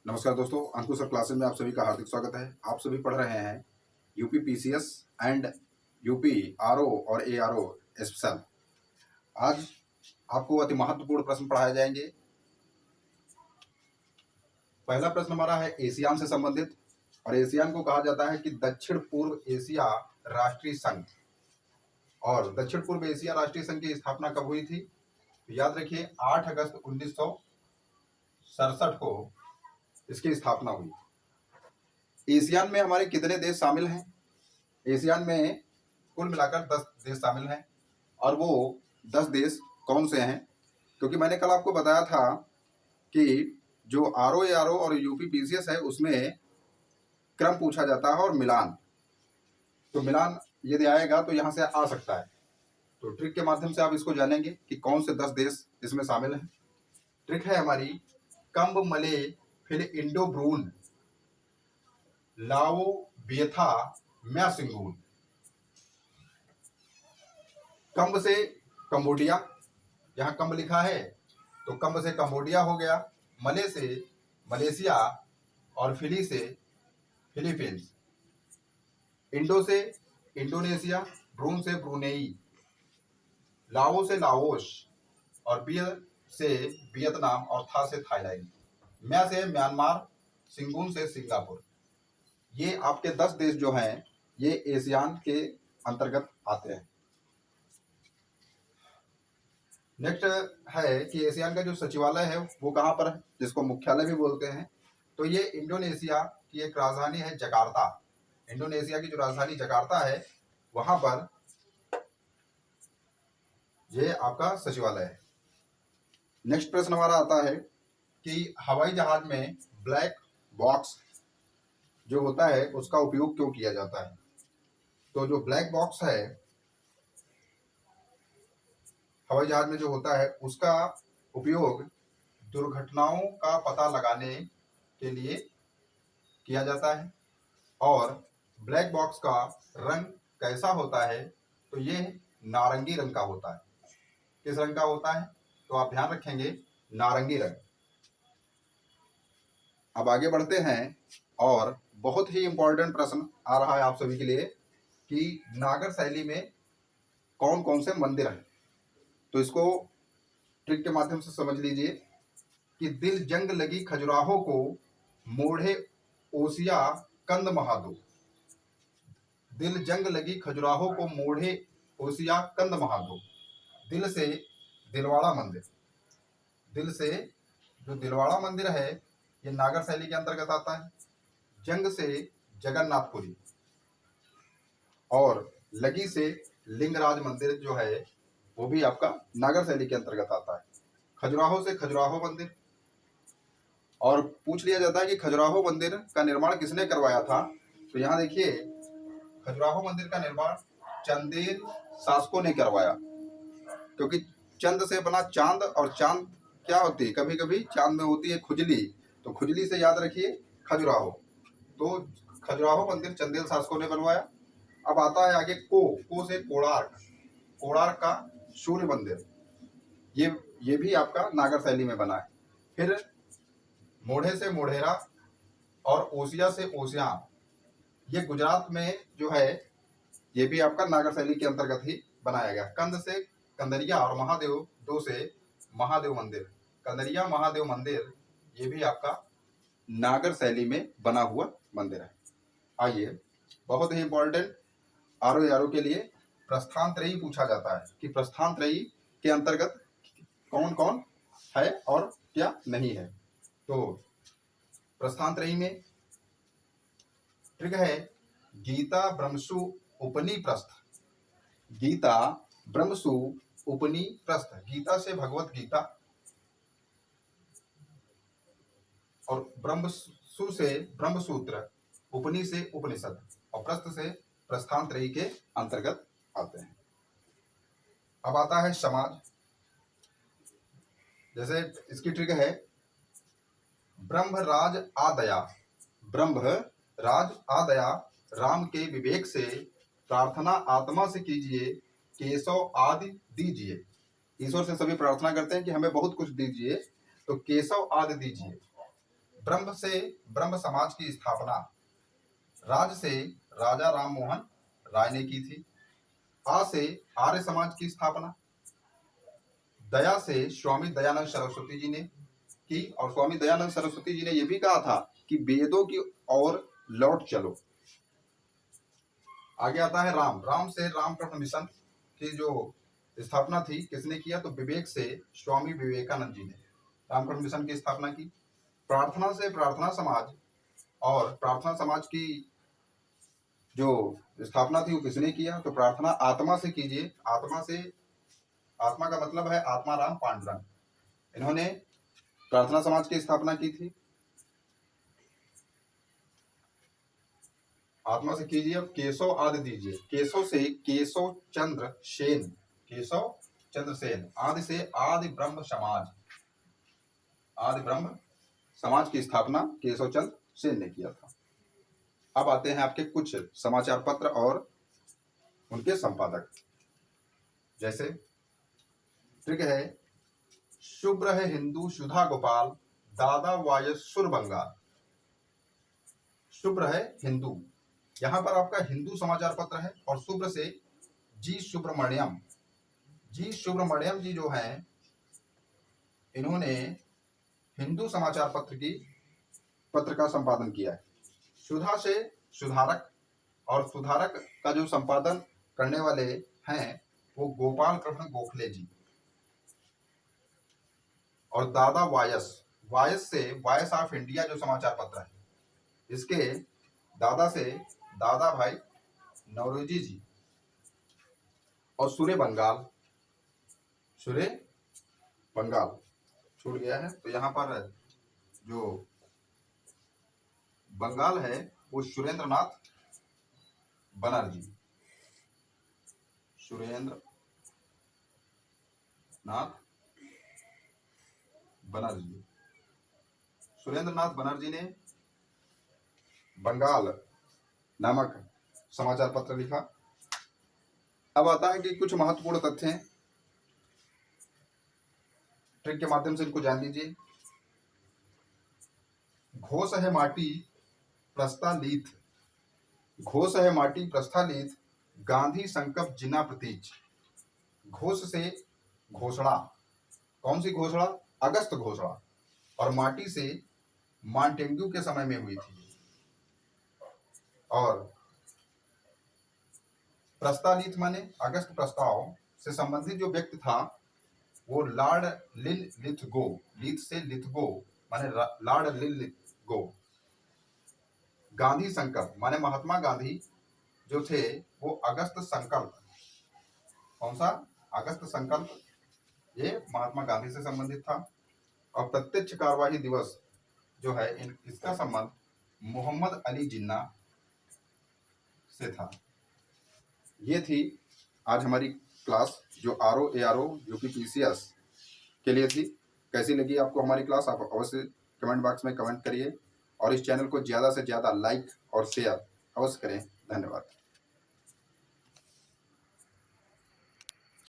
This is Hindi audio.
नमस्कार दोस्तों, अंकुश सर क्लासेस में आप सभी का हार्दिक स्वागत है। आप सभी पढ़ रहे हैं UP PCS and UP RO और एआरओ स्पेशल। आज आपको अति महत्वपूर्ण प्रश्न पढ़ाए जाएंगे। पहला प्रश्न हमारा है एशियान से संबंधित, और एशियान को कहा जाता है कि दक्षिण पूर्व एशिया राष्ट्रीय संघ। और दक्षिण पूर्व एशिया राष्ट्रीय संघ की स्थापना कब हुई थी? तो याद रखिए 8 अगस्त 1967 को इसकी स्थापना हुई। एशियान में हमारे कितने देश शामिल हैं? एशियान में कुल मिलाकर 10 देश शामिल हैं। और वो 10 देश कौन से हैं? क्योंकि मैंने कल आपको बताया था कि जो आरओ एआरओ और यूपी पीसीएस है उसमें क्रम पूछा जाता है और मिलान, तो मिलान यदि आएगा तो यहाँ से आ सकता है। तो ट्रिक के माध्यम से आप इसको जानेंगे कि कौन से 10 देश इसमें शामिल हैं। ट्रिक है हमारी कम्ब मले फिर इंडो ब्रून लाओ बियथा म्या सिंगून। कम्ब से कंबोडिया, यहाँ कम्ब लिखा है तो कम्ब से कंबोडिया हो गया। मले से मलेशिया और फिली से फिलीपींस। इंडो से इंडोनेशिया, ब्रून से ब्रुनेई, लाओ से लाओस और बिय से वियतनाम और था से थाईलैंड। म्या से म्यांमार, सिंगून से सिंगापुर। ये आपके 10 देश जो हैं ये एशियान के अंतर्गत आते हैं। नेक्स्ट है कि एशियान का जो सचिवालय है वो कहाँ पर है, जिसको मुख्यालय भी बोलते हैं। तो ये इंडोनेशिया की एक राजधानी है जकार्ता। इंडोनेशिया की जो राजधानी जकार्ता है वहां पर ये आपका सचिवालय है। नेक्स्ट प्रश्न हमारा आता है कि हवाई जहाज में ब्लैक बॉक्स जो होता है उसका उपयोग क्यों किया जाता है? तो जो ब्लैक बॉक्स है हवाई जहाज में जो होता है उसका उपयोग दुर्घटनाओं का पता लगाने के लिए किया जाता है। और ब्लैक बॉक्स का रंग कैसा होता है? तो ये नारंगी रंग का होता है। किस रंग का होता है? तो आप ध्यान रखेंगे, नारंगी रंग। अब आगे बढ़ते हैं और बहुत ही इंपॉर्टेंट प्रश्न आ रहा है आप सभी के लिए कि नागर शैली में कौन कौन से मंदिर हैं। तो इसको ट्रिक के माध्यम से समझ लीजिए कि दिल जंग लगी खजुराहो को मोढ़े ओसिया कंद महादो। दिल जंग लगी खजुराहो को मोढ़े ओसिया कंद महादो। दिल से दिलवाड़ा मंदिर। दिल से जो दिलवाड़ा मंदिर है ये नागर शैली के अंतर्गत आता है। जंग से जगन्नाथपुरी और लगी से लिंगराज मंदिर जो है वो भी आपका नागर शैली के अंतर्गत आता है। खजुराहो से खजुराहो मंदिर। और पूछ लिया जाता है कि खजुराहो मंदिर का निर्माण किसने करवाया था? तो यहाँ देखिए खजुराहो मंदिर का निर्माण चंदेल शासकों ने करवाया। क्योंकि चंद से बना चांद, और चांद क्या होती है, कभी कभी चांद में होती है खुजली, तो खुजली से याद रखिए खजुराहो। तो खजुराहो मंदिर चंदेल शासकों ने बनवाया। अब आता है आगे को से कोणार्क। कोणार्क का सूर्य मंदिर ये भी आपका नागर शैली में बना है। फिर मोढ़े से मोढ़ेरा और ओसिया से ओसियान, ये गुजरात में जो है ये भी आपका नागर शैली के अंतर्गत ही बनाया गया। कंद से कंदरिया और महादेव दो से महादेव मंदिर। कंदरिया महादेव मंदिर ये भी आपका नागर शैली में बना हुआ मंदिर है। आइए, बहुत ही इंपॉर्टेंट आरो यारो के लिए प्रस्थान त्रयी पूछा जाता है कि प्रस्थान त्रयी के अंतर्गत कौन कौन है और क्या नहीं है। तो प्रस्थान त्रयी में ट्रिक है गीता ब्रह्मसु उपनी प्रस्थ। गीता ब्रह्मसु उपनी प्रस्थ। गीता से भगवत गीता और ब्रह्मसु से ब्रह्मसूत्र, उपनी से उपनिषद और प्रस्थ से प्रस्थान त्रयी के अंतर्गत आते हैं। अब आता है समाज। जैसे इसकी ट्रिक है ब्रह्मराज आदया। ब्रह्मराज आदया राम के विवेक से प्रार्थना आत्मा से कीजिए, केशव आदि दीजिए। ईश्वर से सभी प्रार्थना करते हैं कि हमें बहुत कुछ दीजिए, तो केशव आदि दीजिए। ब्रह्म से ब्रह्म समाज की स्थापना राज से राजा राम मोहन राय ने की थी। आ से आर्य समाज की स्थापना दया से स्वामी दयानंद सरस्वती जी ने की, और स्वामी दयानंद सरस्वती जी ने यह भी कहा था कि वेदों की ओर लौट चलो। आगे आता है राम। राम से रामकृष्ण मिशन की जो स्थापना थी किसने किया, तो विवेक से स्वामी विवेकानंद जी ने रामकृष्ण मिशन की स्थापना की। प्रार्थना से प्रार्थना समाज, और प्रार्थना समाज की जो स्थापना थी वो किसने किया, तो प्रार्थना आत्मा से कीजिए। आत्मा से, आत्मा का मतलब है आत्माराम पांडुरंग, इन्होंने प्रार्थना समाज की स्थापना की थी। आत्मा से कीजिए। अब केशव आदि दीजिए। केशव से केशव चंद्र सेन, केशव चंद्र सेन। आदि से आदि ब्रह्म समाज, आदि ब्रह्म समाज की स्थापना केशव चंद्र सेन ने किया था। अब आते हैं आपके कुछ समाचार पत्र और उनके संपादक। जैसे ठीक है, शुभ्र है हिंदू सुधा गोपाल, दादा वायस सुर बंगाल। शुभ्र है हिंदू, यहाँ पर आपका हिंदू समाचार पत्र है, और शुभ्र से जी सुब्रमण्यम। जी सुब्रमण्यम जी जो हैं, इन्होंने हिंदू समाचार पत्र का संपादन किया है। सुधा से सुधारक, और सुधारक का जो संपादन करने वाले हैं वो गोपाल कृष्ण गोखले जी। और दादा वायस, वायस से वॉइस ऑफ इंडिया जो समाचार पत्र है, इसके दादा से दादा भाई नौरोजी जी। और सूर्य बंगाल, सूर्य बंगाल छूट गया है, तो यहाँ पर जो बंगाल है वो सुरेंद्र नाथ बनर्जी, सुरेंद्र नाथ बनर्जी। सुरेंद्र नाथ बनर्जी ने बंगाल नामक समाचार पत्र लिखा। अब आता है कि कुछ महत्वपूर्ण तथ्य हैं, ट्रिक के माध्यम से इनको जान लीजिए। घोष है माटी प्रस्तालित, घोष है माटी प्रस्थालित, गांधी संकल्प जिना प्रतीच। घोष से घोषणा, कौन सी घोषणा, अगस्त घोषणा, और माटी से मांटेग्यू के समय में हुई थी। और प्रस्तालित माने अगस्त प्रस्ताव से संबंधित जो व्यक्ति था वो लॉर्ड लिनलिथगो, लिथ से लिथगो माने लॉर्ड लिनलिथगो। गांधी संकल्प माने महात्मा गांधी जो थे वो अगस्त संकल्प, कौन सा, अगस्त संकल्प, ये महात्मा गांधी से संबंधित था। और प्रत्यक्ष कार्यवाही दिवस जो है इसका संबंध मोहम्मद अली जिन्ना से था। ये थी आज हमारी क्लास जो RO UPPCS के लिए थी। कैसी लगी आपको हमारी क्लास, आप अवश्य कमेंट बॉक्स में कमेंट करिए, और इस चैनल को ज़्यादा से ज़्यादा लाइक और शेयर अवश्य करें। धन्यवाद।